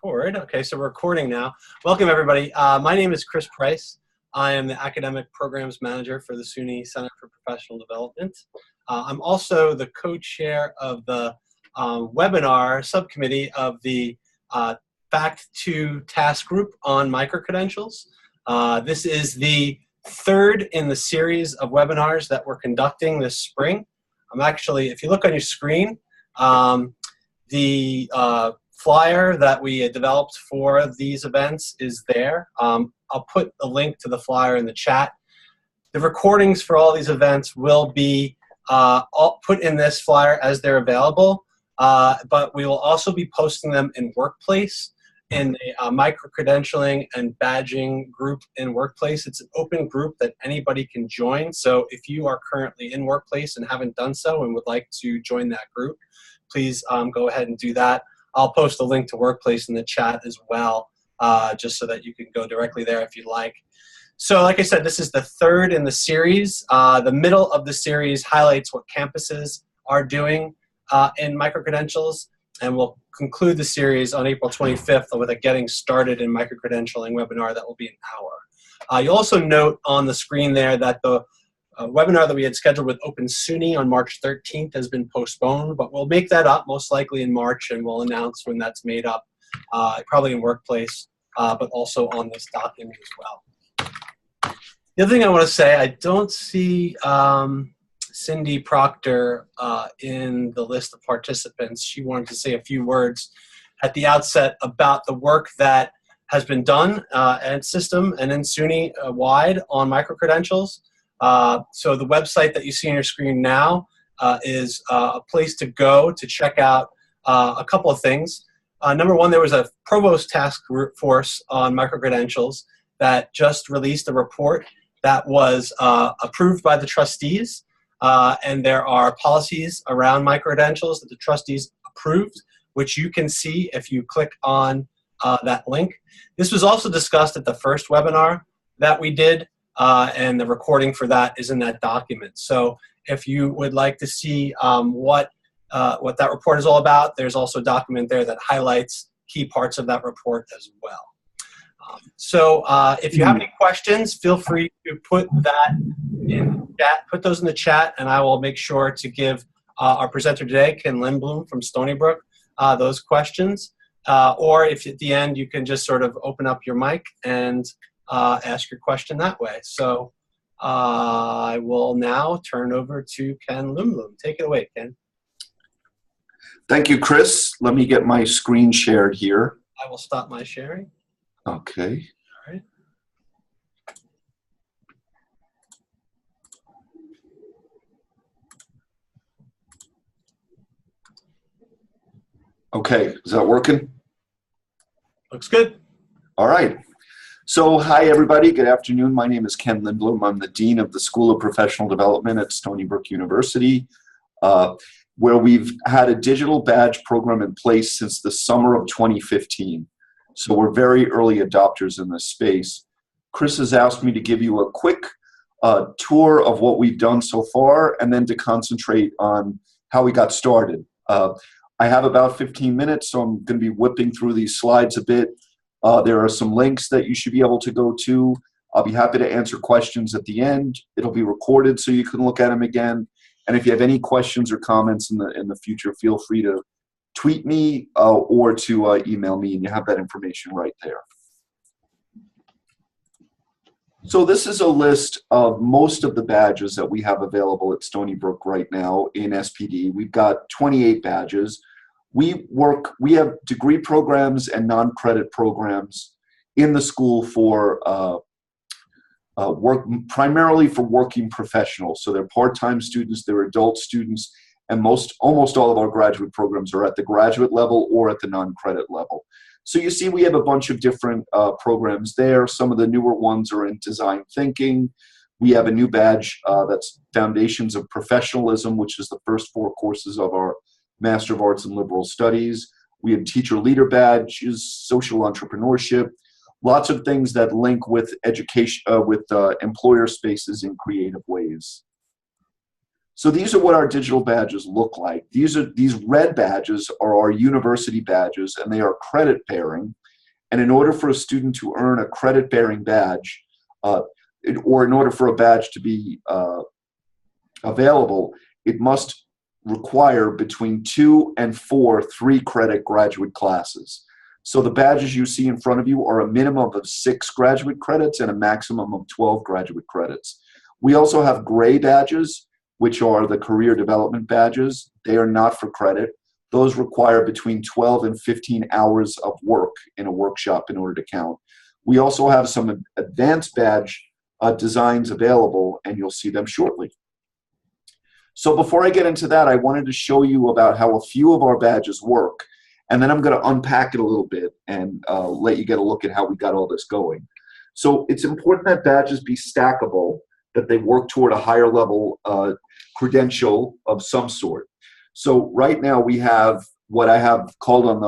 record. Okay, so we're recording now. Welcome, everybody. My name is Chris Price. I am the Academic Programs Manager for the SUNY Center for Professional Development. I'm also the co-chair of the webinar subcommittee of the Fact 2 task group on microcredentials. This is the third in the series of webinars that we're conducting this spring. I'm actually, if you look on your screen, the flyer that we had developed for these events is there. I'll put a link to the flyer in the chat. The recordings for all these events will be all put in this flyer as they're available, but we will also be posting them in Workplace, in the micro-credentialing and badging group in Workplace. It's an open group that anybody can join. So if you are currently in Workplace and haven't done so and would like to join that group, please go ahead and do that. I'll post a link to Workplace in the chat as well, just so that you can go directly there if you like. So like I said, this is the third in the series. The middle of the series highlights what campuses are doing in microcredentials, and we'll conclude the series on April 25th with a Getting Started in Microcredentialing webinar that will be an hour. You'll also note on the screen there that the webinar that we had scheduled with Open SUNY on March 13th has been postponed, but we'll make that up most likely in March, and we'll announce when that's made up, probably in Workplace, but also on this document as well. The other thing I want to say, I don't see Cindy Proctor in the list of participants. She wanted to say a few words at the outset about the work that has been done at System and in SUNY wide on microcredentials. So the website that you see on your screen now is a place to go to check out a couple of things. Number one, there was a provost task force on microcredentials that just released a report that was approved by the trustees, and there are policies around microcredentials that the trustees approved, which you can see if you click on that link. This was also discussed at the first webinar that we did, and the recording for that is in that document. So if you would like to see what that report is all about, there's also a document there that highlights key parts of that report as well. So if you have any questions, feel free to put that in chat, put those in the chat, and I will make sure to give our presenter today, Ken Lindblom from Stony Brook, those questions. Or if at the end you can just sort of open up your mic and ask your question that way. So I will now turn over to Ken Lindblom. Take it away, Ken. Thank you, Chris. Let me get my screen shared here. I will stop my sharing. Okay. All right. Okay, is that working? Looks good. All right. So, hi everybody, good afternoon. My name is Ken Lindblom. I'm the Dean of the School of Professional Development at Stony Brook University, where we've had a digital badge program in place since the summer of 2015. So we're very early adopters in this space. Chris has asked me to give you a quick tour of what we've done so far, and then to concentrate on how we got started. I have about 15 minutes, so I'm going to be whipping through these slides a bit. There are some links that you should be able to go to. I'll be happy to answer questions at the end. It'll be recorded so you can look at them again. And if you have any questions or comments in the future, feel free to tweet me or to email me, and you have that information right there. So this is a list of most of the badges that we have available at Stony Brook right now in SPD. We've got 28 badges. We have degree programs and non-credit programs in the school for primarily for working professionals. So they're part-time students, they're adult students, and almost all of our graduate programs are at the graduate level or at the non-credit level. So you see we have a bunch of different programs there. Some of the newer ones are in design thinking. We have a new badge that's Foundations of Professionalism, which is the first 4 courses of our Master of Arts in Liberal Studies. We have teacher leader badges, social entrepreneurship, lots of things that link with education, with employer spaces in creative ways. So these are what our digital badges look like. These red badges are our university badges, and they are credit bearing. And in order for a student to earn a credit bearing badge, or in order for a badge to be available, it must require between 2 and 4 3-credit graduate classes. So the badges you see in front of you are a minimum of 6 graduate credits and a maximum of 12 graduate credits. We also have gray badges, which are the career development badges. They are not for credit. Those require between 12 and 15 hours of work in a workshop in order to count. We also have some advanced badge designs available, and you'll see them shortly. So before I get into that, I wanted to show you about how a few of our badges work, and then I'm going to unpack it a little bit and let you get a look at how we got all this going. So it's important that badges be stackable, that they work toward a higher level credential of some sort. So right now we have what I have called on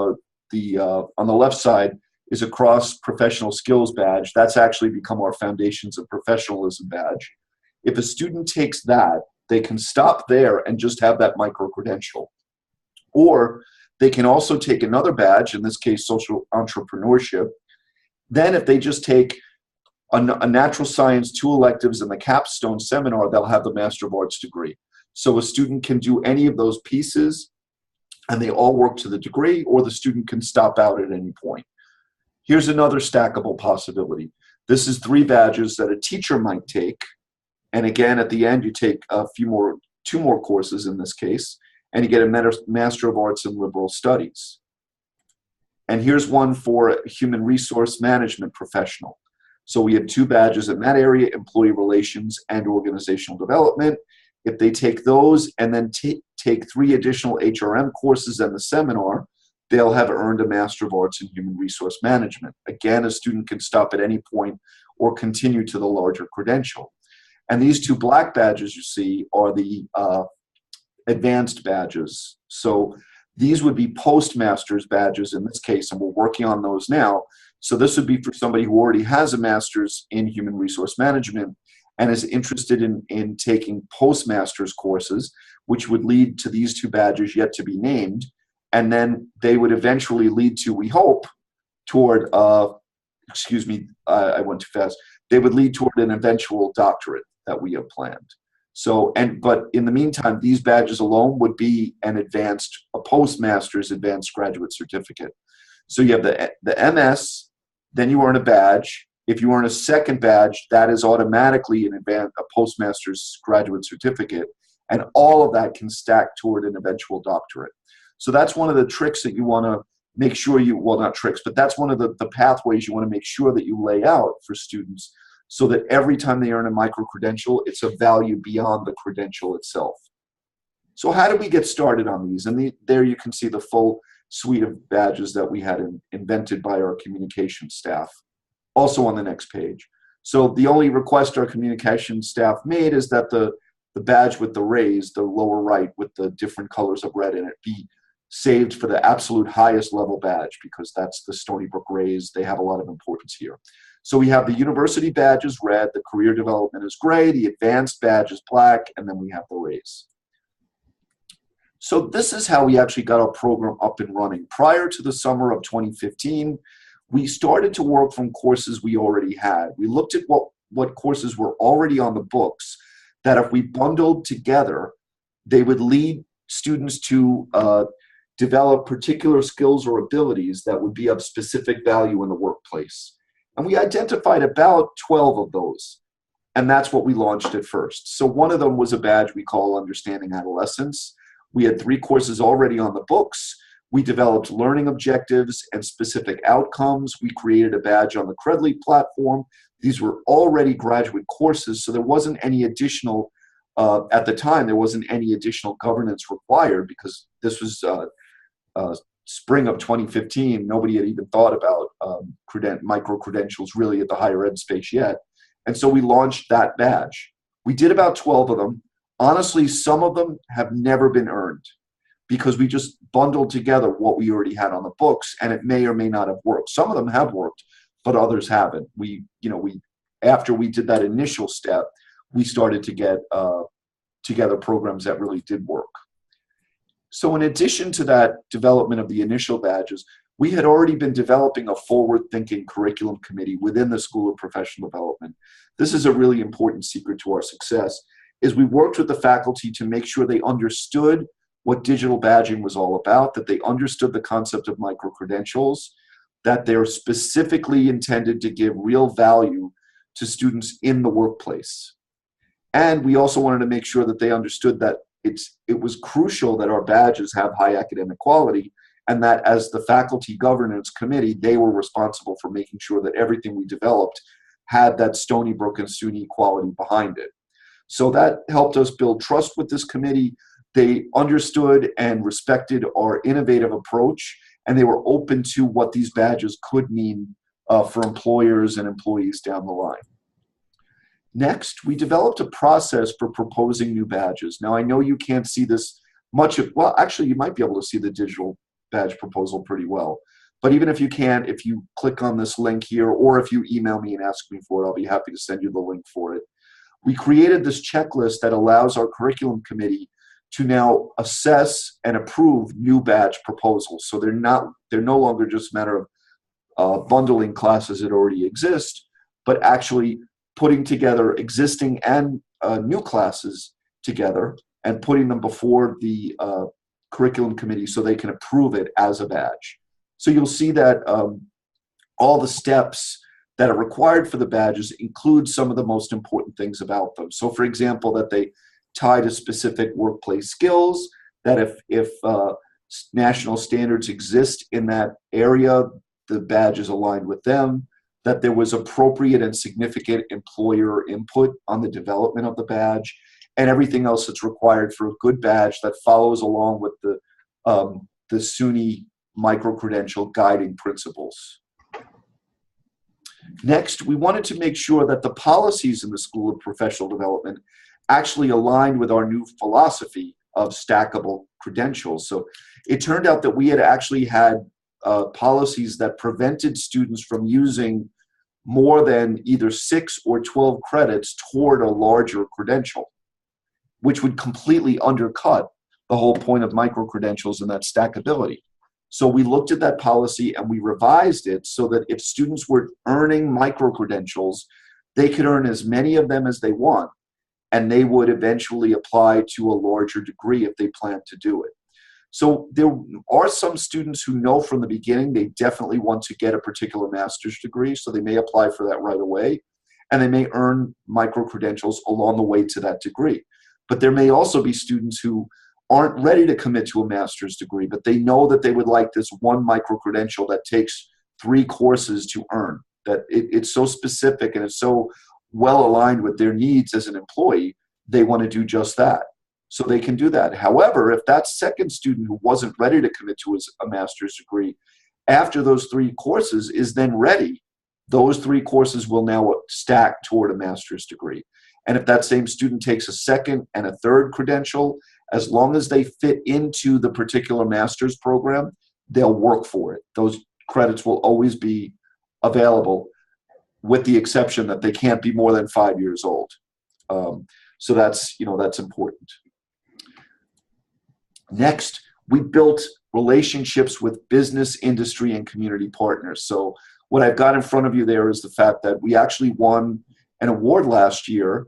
the left side is a cross professional skills badge. That's actually become our Foundations of Professionalism badge. If a student takes that, they can stop there and just have that micro credential. Or they can also take another badge, in this case social entrepreneurship. Then if they just take a natural science 2 electives in the capstone seminar, they'll have the Master of Arts degree. So a student can do any of those pieces and they all work to the degree, or the student can stop out at any point. Here's another stackable possibility. This is 3 badges that a teacher might take. And again, at the end, you take 2 more courses in this case, and you get a Master of Arts in Liberal Studies. And here's one for a human resource management professional. So we have 2 badges in that area, employee relations and organizational development. If they take those and then take 3 additional HRM courses and the seminar, they'll have earned a Master of Arts in Human Resource Management. Again, a student can stop at any point or continue to the larger credential. And these 2 black badges you see are the advanced badges. So these would be postmaster's badges in this case, and we're working on those now. So this would be for somebody who already has a master's in human resource management and is interested in taking postmaster's courses, which would lead to these 2 badges yet to be named. And then they would eventually lead to, we hope, toward, I went too fast. They would lead toward an eventual doctorate that we have planned. So, but in the meantime, these badges alone would be a postmaster's advanced graduate certificate. So you have the MS, then you earn a badge. If you earn a second badge, that is automatically a postmaster's graduate certificate, and all of that can stack toward an eventual doctorate. So that's one of the tricks that you want to make sure not tricks, but that's one of the pathways you want to make sure that you lay out for students, so that every time they earn a micro-credential, it's of value beyond the credential itself. So how did we get started on these? And there you can see the full suite of badges that we had invented by our communication staff, also on the next page. So the only request our communication staff made is that the badge with the rays, the lower right with the different colors of red in it, be saved for the absolute highest level badge, because that's the Stony Brook Rays. They have a lot of importance here. So we have the university badge is red, the career development is gray, the advanced badge is black, and then we have the rays. So this is how we actually got our program up and running. Prior to the summer of 2015, we started to work from courses we already had. We looked at what courses were already on the books, that if we bundled together, they would lead students to develop particular skills or abilities that would be of specific value in the workplace. And we identified about 12 of those, and that's what we launched at first. So one of them was a badge we call Understanding Adolescence. We had 3 courses already on the books. We developed learning objectives and specific outcomes. We created a badge on the Credly platform. These were already graduate courses, so there wasn't any additional, at the time, there wasn't any additional governance required, because this was spring of 2015. Nobody had even thought about micro-credentials really at the higher ed space yet. And so we launched that badge. We did about 12 of them. Honestly, some of them have never been earned, because we just bundled together what we already had on the books, and it may or may not have worked. Some of them have worked, but others haven't. After we did that initial step, we started to get together programs that really did work. So in addition to that development of the initial badges, we had already been developing a forward-thinking curriculum committee within the School of Professional Development. This is a really important secret to our success, is we worked with the faculty to make sure they understood what digital badging was all about, that they understood the concept of micro-credentials, that they're specifically intended to give real value to students in the workplace. And we also wanted to make sure that they understood that it was crucial that our badges have high academic quality, and that as the faculty governance committee, they were responsible for making sure that everything we developed had that Stony Brook and SUNY quality behind it. So that helped us build trust with this committee. They understood and respected our innovative approach, and they were open to what these badges could mean for employers and employees down the line. Next, we developed a process for proposing new badges. Now, I know you can't see this much of, well, actually, you might be able to see the digital badge proposal pretty well. But even if you can't, if you click on this link here, or if you email me and ask me for it, I'll be happy to send you the link for it. We created this checklist that allows our curriculum committee to now assess and approve new badge proposals. So they're no longer just a matter of bundling classes that already exist, but actually putting together existing and new classes together and putting them before the curriculum committee so they can approve it as a badge. So you'll see that all the steps that are required for the badges include some of the most important things about them. So for example, that they tie to specific workplace skills, that if national standards exist in that area, the badge is aligned with them, that there was appropriate and significant employer input on the development of the badge, and everything else that's required for a good badge that follows along with the SUNY micro-credential guiding principles. Next, we wanted to make sure that the policies in the School of Professional Development actually aligned with our new philosophy of stackable credentials. So it turned out that we had actually had policies that prevented students from using more than either 6 or 12 credits toward a larger credential, which would completely undercut the whole point of micro-credentials and that stackability. So we looked at that policy and we revised it so that if students were earning micro-credentials, they could earn as many of them as they want, and they would eventually apply to a larger degree if they plan to do it. So there are some students who know from the beginning they definitely want to get a particular master's degree, so they may apply for that right away, and they may earn micro-credentials along the way to that degree. But there may also be students who aren't ready to commit to a master's degree, but they know that they would like this one micro-credential that takes 3 courses to earn, that it's so specific and it's so well aligned with their needs as an employee, they want to do just that. So they can do that. However, if that second student who wasn't ready to commit to a master's degree, after those 3 courses is then ready, those 3 courses will now stack toward a master's degree. And if that same student takes a second and a third credential, as long as they fit into the particular master's program, they'll work for it. Those credits will always be available, with the exception that they can't be more than 5 years old. So that's important. Next, we built relationships with business, industry, and community partners. So what I've got in front of you there is the fact that we actually won an award last year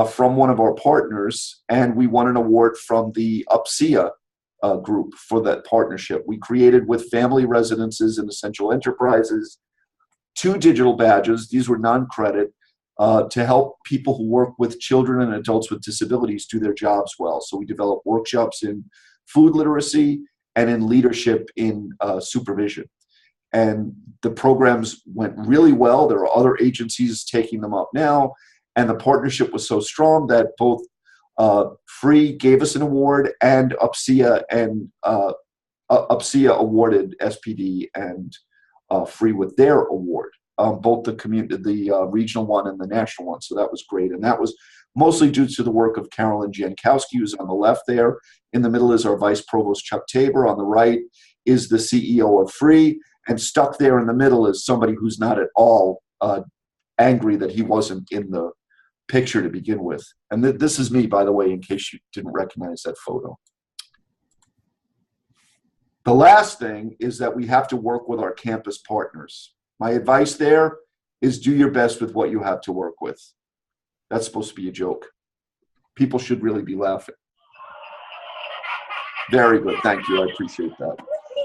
from one of our partners, and we won an award from the UPSIA group for that partnership. We created with family residences and essential enterprises 2 digital badges. These were non-credit to help people who work with children and adults with disabilities do their jobs well. So we developed workshops in food literacy and in leadership in supervision. And the programs went really well. There are other agencies taking them up now. And the partnership was so strong that both Free gave us an award and UPSIA awarded SPD and Free with their award, both the regional one and the national one. So that was great. And that was mostly due to the work of Carolyn Jankowski, who's on the left there. In the middle is our Vice Provost, Chuck Tabor. On the right is the CEO of Free. And stuck there in the middle is somebody who's not at all angry that he wasn't in the picture to begin with. And this is me, by the way, in case you didn't recognize that photo. The last thing is that we have to work with our campus partners. My advice there is do your best with what you have to work with. That's supposed to be a joke. People should really be laughing. Very good, thank you, I appreciate that.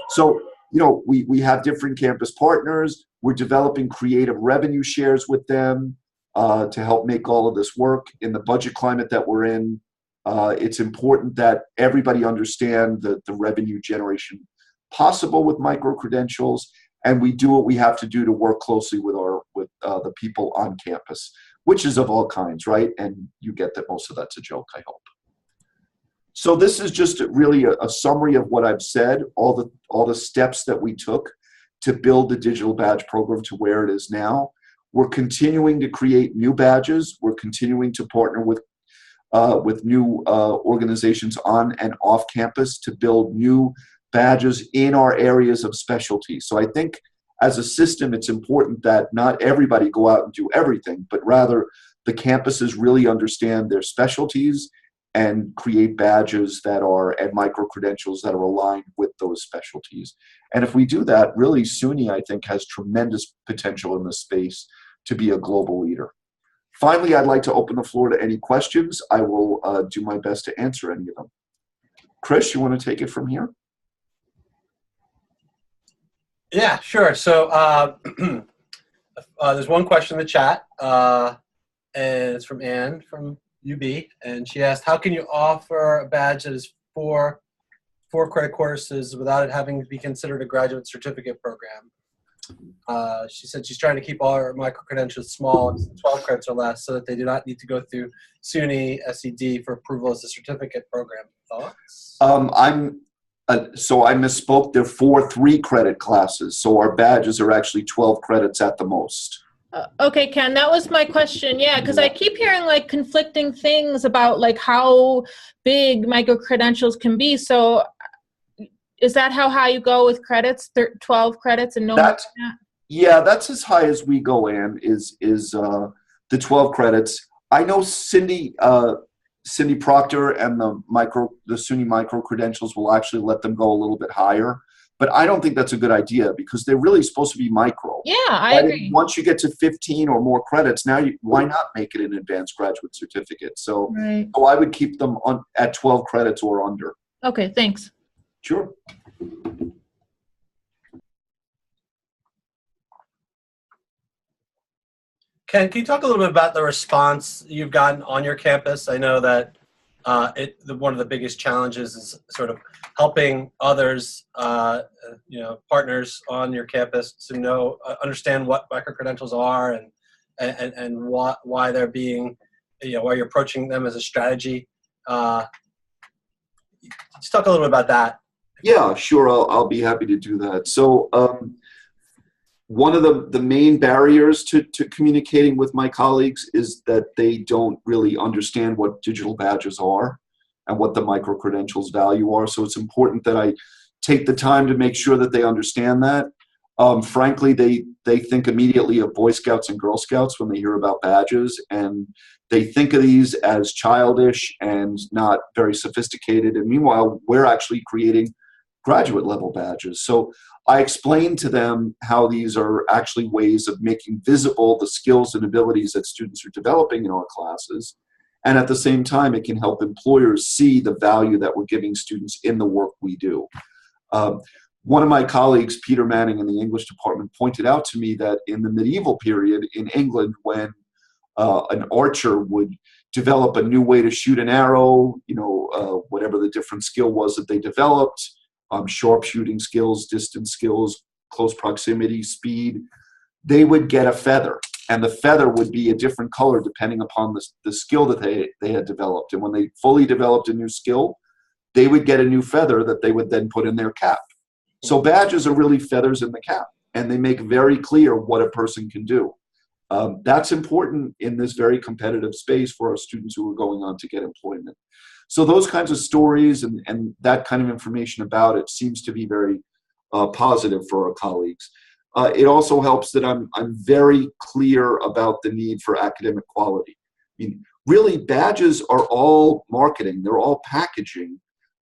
So, you know, we have different campus partners. We're developing creative revenue shares with them to help make all of this work in the budget climate that we're in. It's important that everybody understand the revenue generation possible with micro-credentials, and we do what we have to do to work closely with the people on campus, which is of all kinds, right? And you get that most of that's a joke, I hope. So this is just really a summary of what I've said, all the steps that we took to build the digital badge program to where it is now. We're continuing to create new badges. We're continuing to partner with new organizations on and off campus to build new badges in our areas of specialty. So I think as a system, it's important that not everybody go out and do everything, but rather the campuses really understand their specialties and create badges that are, and micro-credentials that are aligned with those specialties. And if we do that, really SUNY, I think, has tremendous potential in this space to be a global leader. Finally, I'd like to open the floor to any questions. I will do my best to answer any of them. Chris, you want to take it from here? Yeah, sure. So there's one question in the chat, and it's from Anne from UB, and she asked, how can you offer a badge that is for 4 credit courses without it having to be considered a graduate certificate program? She said she's trying to keep all her micro-credentials small, 12 credits or less, so that they do not need to go through SUNY SED for approval as a certificate program. Thoughts? So I misspoke. They're 4 3-credit classes, so our badges are actually 12 credits at the most. Okay, Ken, that was my question. Yeah, because I keep hearing like conflicting things about like how big micro-credentials can be. So is that how high you go with credits, 12 credits and no more than that? Yeah, that's as high as we go, Ann, is the 12 credits. I know Cindy Proctor and the SUNY micro-credentials will actually let them go a little bit higher. But I don't think that's a good idea because they're really supposed to be micro. Yeah, I agree. Once you get to 15 or more credits, now why not make it an advanced graduate certificate? So, so I would keep them at 12 credits or under. Okay, thanks. Sure. Ken, can you talk a little bit about the response you've gotten on your campus? I know that one of the biggest challenges is sort of helping others, partners on your campus to understand what micro-credentials are and why they're being, why you're approaching them as a strategy. Just talk a little bit about that. Yeah, sure. I'll be happy to do that. So one of the main barriers to communicating with my colleagues is that they don't really understand what digital badges are and what the micro-credentials value are. So it's important that I take the time to make sure that they understand that. Frankly, they think immediately of Boy Scouts and Girl Scouts when they hear about badges, and they think of these as childish and not very sophisticated. And meanwhile, we're actually creating graduate level badges. So I explained to them how these are actually ways of making visible the skills and abilities that students are developing in our classes. And at the same time, it can help employers see the value that we're giving students in the work we do. One of my colleagues, Peter Manning in the English department, pointed out to me that in the medieval period in England, when an archer would develop a new way to shoot an arrow, whatever the different skill was that they developed, sharpshooting skills, distance skills, close proximity, speed, they would get a feather. And the feather would be a different color depending upon the skill that they had developed. And when they fully developed a new skill, they would get a new feather that they would then put in their cap. So badges are really feathers in the cap, and they make very clear what a person can do. That's important in this very competitive space for our students who are going on to get employment. So those kinds of stories and that kind of information about it seems to be very positive for our colleagues. It also helps that I'm very clear about the need for academic quality. mean, really, badges are all marketing. They're all packaging.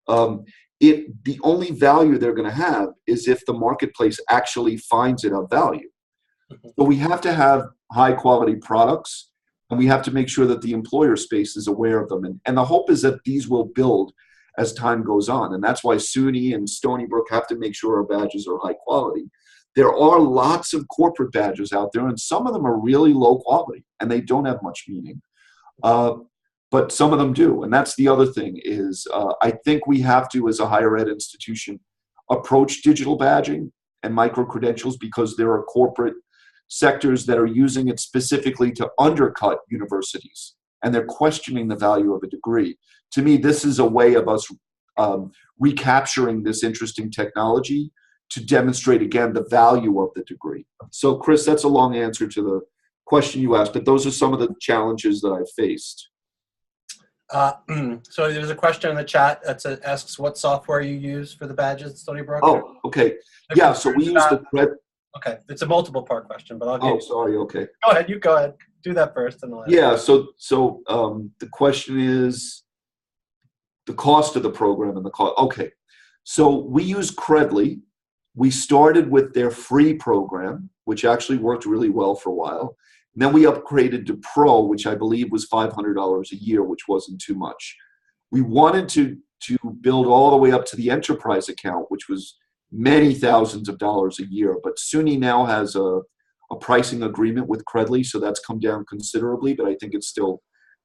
The only value they're going to have is if the marketplace actually finds it of value. So we have to have high quality products, and we have to make sure that the employer space is aware of them. And the hope is that these will build as time goes on. And that's why SUNY and Stony Brook have to make sure our badges are high quality. There are lots of corporate badges out there, and some of them are really low quality, and they don't have much meaning. But some of them do. And that's the other thing is I think we have to, as a higher ed institution, approach digital badging and micro-credentials because there are corporate sectors that are using it specifically to undercut universities, and they're questioning the value of a degree. To me, this is a way of us recapturing this interesting technology to demonstrate, again, the value of the degree. So, Chris, that's a long answer to the question you asked, but those are some of the challenges that I've faced. So there's a question in the chat that asks what software you use for the badges at Stony Brook. Oh, okay. Yeah, so we use the Okay, it's a multiple part question, but I'll get. Oh, sorry. Okay. Go ahead. You go ahead. Do that first, and I'll. Yeah. So the question is the cost of the program and the cost. Okay. So we use Credly. We started with their free program, which actually worked really well for a while. And then we upgraded to Pro, which I believe was $500 a year, which wasn't too much. We wanted to build all the way up to the enterprise account, which was many thousands of dollars a year. But SUNY now has a pricing agreement with Credly, so that's come down considerably, but I think it's still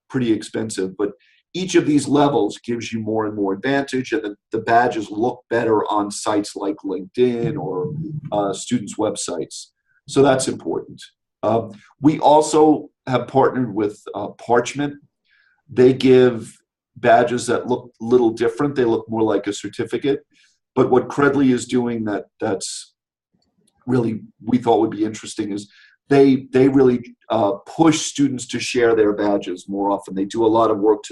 pretty expensive. But each of these levels gives you more and more advantage, and the badges look better on sites like LinkedIn or students' websites. So that's important. We also have partnered with Parchment. They give badges that look a little different. They look more like a certificate. But what Credly is doing that's really we thought would be interesting is they really push students to share their badges more often. They do a lot of work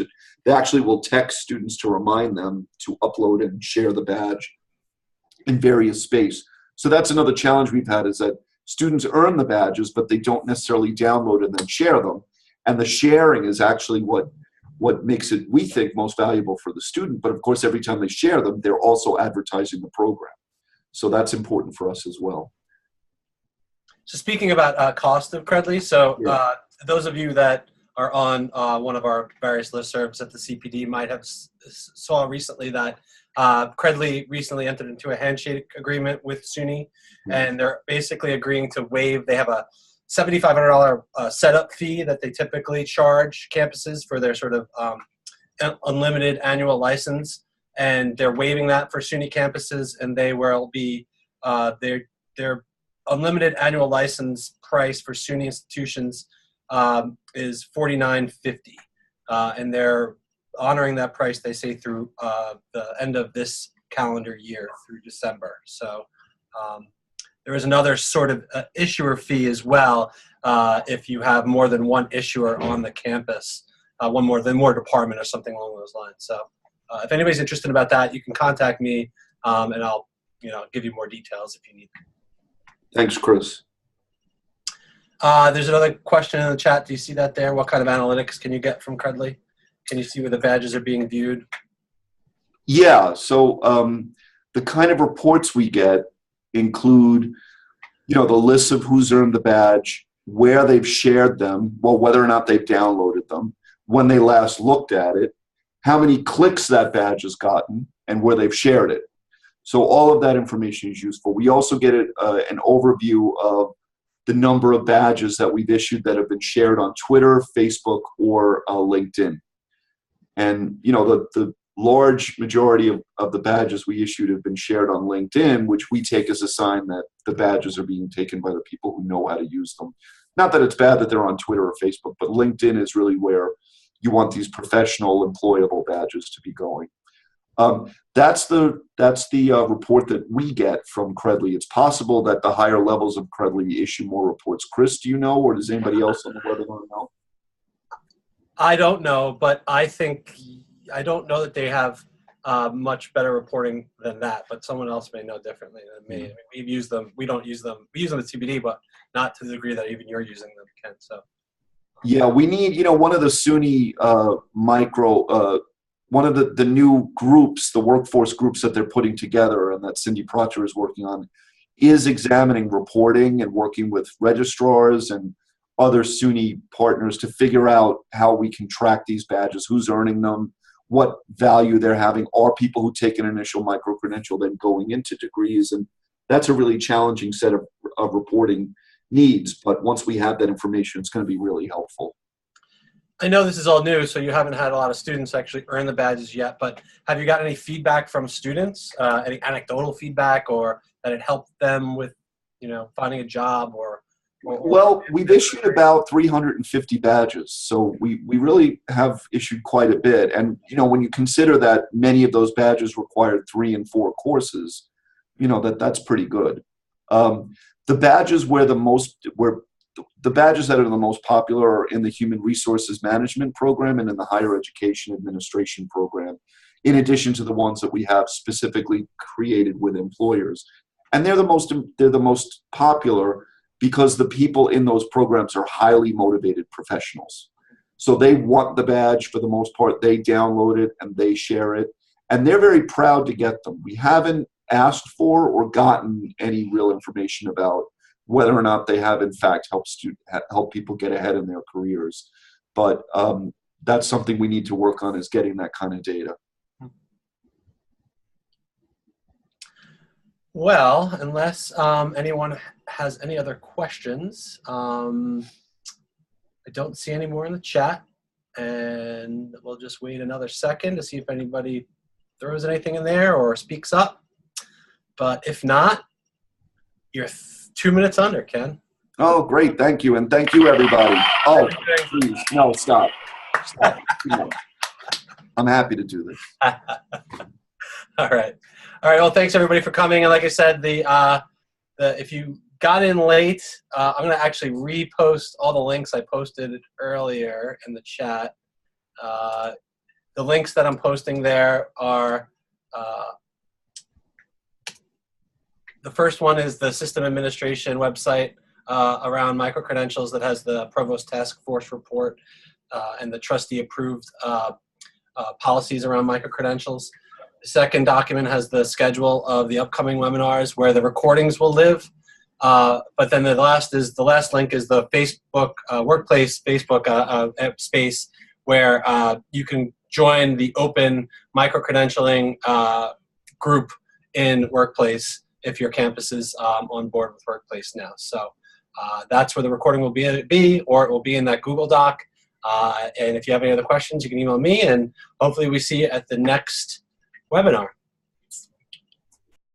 they actually will text students to remind them to upload and share the badge in various space. So that's another challenge we've had is that students earn the badges, but they don't necessarily download and then share them. And the sharing is actually what makes it, we think, most valuable for the student. But of course, every time they share them, they're also advertising the program. So that's important for us as well. So speaking about cost of Credly, so those of you that are on one of our various listservs at the CPD might have saw recently that Credly recently entered into a handshake agreement with SUNY, and they're basically agreeing to waive. They have a $7,500 setup fee that they typically charge campuses for their sort of unlimited annual license, and they're waiving that for SUNY campuses, and they will be their unlimited annual license price for SUNY institutions is $49.50, and they're honoring that price, they say, through the end of this calendar year through December. So there is another sort of issuer fee as well if you have more than one issuer on the campus, one more department or something along those lines. So if anybody's interested about that, you can contact me, and I'll give you more details if you need. Thanks, Chris. There's another question in the chat. Do you see that there? What kind of analytics can you get from Credly? Can you see where the badges are being viewed? Yeah, so the kind of reports we get include, the list of who's earned the badge, where they've shared them, well, whether or not they've downloaded them, when they last looked at it, how many clicks that badge has gotten, and where they've shared it. So all of that information is useful. We also get an overview of the number of badges that we've issued that have been shared on Twitter, Facebook, or LinkedIn. And the large majority of the badges we issued have been shared on LinkedIn, which we take as a sign that the badges are being taken by the people who know how to use them. Not that it's bad that they're on Twitter or Facebook, but LinkedIn is really where you want these professional, employable badges to be going. That's the report that we get from Credly. It's possible that the higher levels of Credly issue more reports. Chris, do you know, or does anybody else on the webinar know? I don't know, but I don't know that they have much better reporting than that, but someone else may know differently than me. I mean, we've used them. We don't use them. We use them at CBD, but not to the degree that even you're using them, Ken. So Yeah, we need, one of the SUNY one of the new groups, the workforce groups that they're putting together and that Cindy Proctor is working on, is examining reporting and working with registrars and other SUNY partners to figure out how we can track these badges, who's earning them, what value they're having. Are people who take an initial micro-credential then going into degrees? And that's a really challenging set of reporting needs. But once we have that information, it's going to be really helpful. I know this is all new, so you haven't had a lot of students actually earn the badges yet, but have you got any feedback from students, any anecdotal feedback, or that it helped them with, finding a job or well, we've issued about 350 badges, so we really have issued quite a bit. And, when you consider that many of those badges required 3 and 4 courses, that's pretty good. The badges the badges that are the most popular are in the Human Resources Management program and in the Higher Education Administration program, in addition to the ones that we have specifically created with employers. And they're the most popular because the people in those programs are highly motivated professionals. So they want the badge for the most part. They download it and they share it. And they're very proud to get them. We haven't asked for or gotten any real information about whether or not they have in fact helped people get ahead in their careers. But that's something we need to work on, is getting that kind of data. Well, unless anyone has any other questions, I don't see any more in the chat, and we'll just wait another second to see if anybody throws anything in there or speaks up. But if not, you're 2 minutes under, Ken. Oh, great. Thank you. And thank you, everybody. Oh, please. No, stop. Stop. No. I'm happy to do this. All right. Well, thanks everybody for coming. And like I said, if you got in late, I'm going to actually repost all the links I posted earlier in the chat. The links that I'm posting there are, the first one is the system administration website around micro-credentials that has the Provost Task Force report and the trustee approved policies around micro-credentials. The second document has the schedule of the upcoming webinars where the recordings will live. But then the last link is the Facebook workplace Facebook space where you can join the open micro-credentialing group in Workplace if your campus is on board with Workplace now. So that's where the recording will be, or it will be in that Google Doc. And if you have any other questions, you can email me, and hopefully we see you at the next webinar.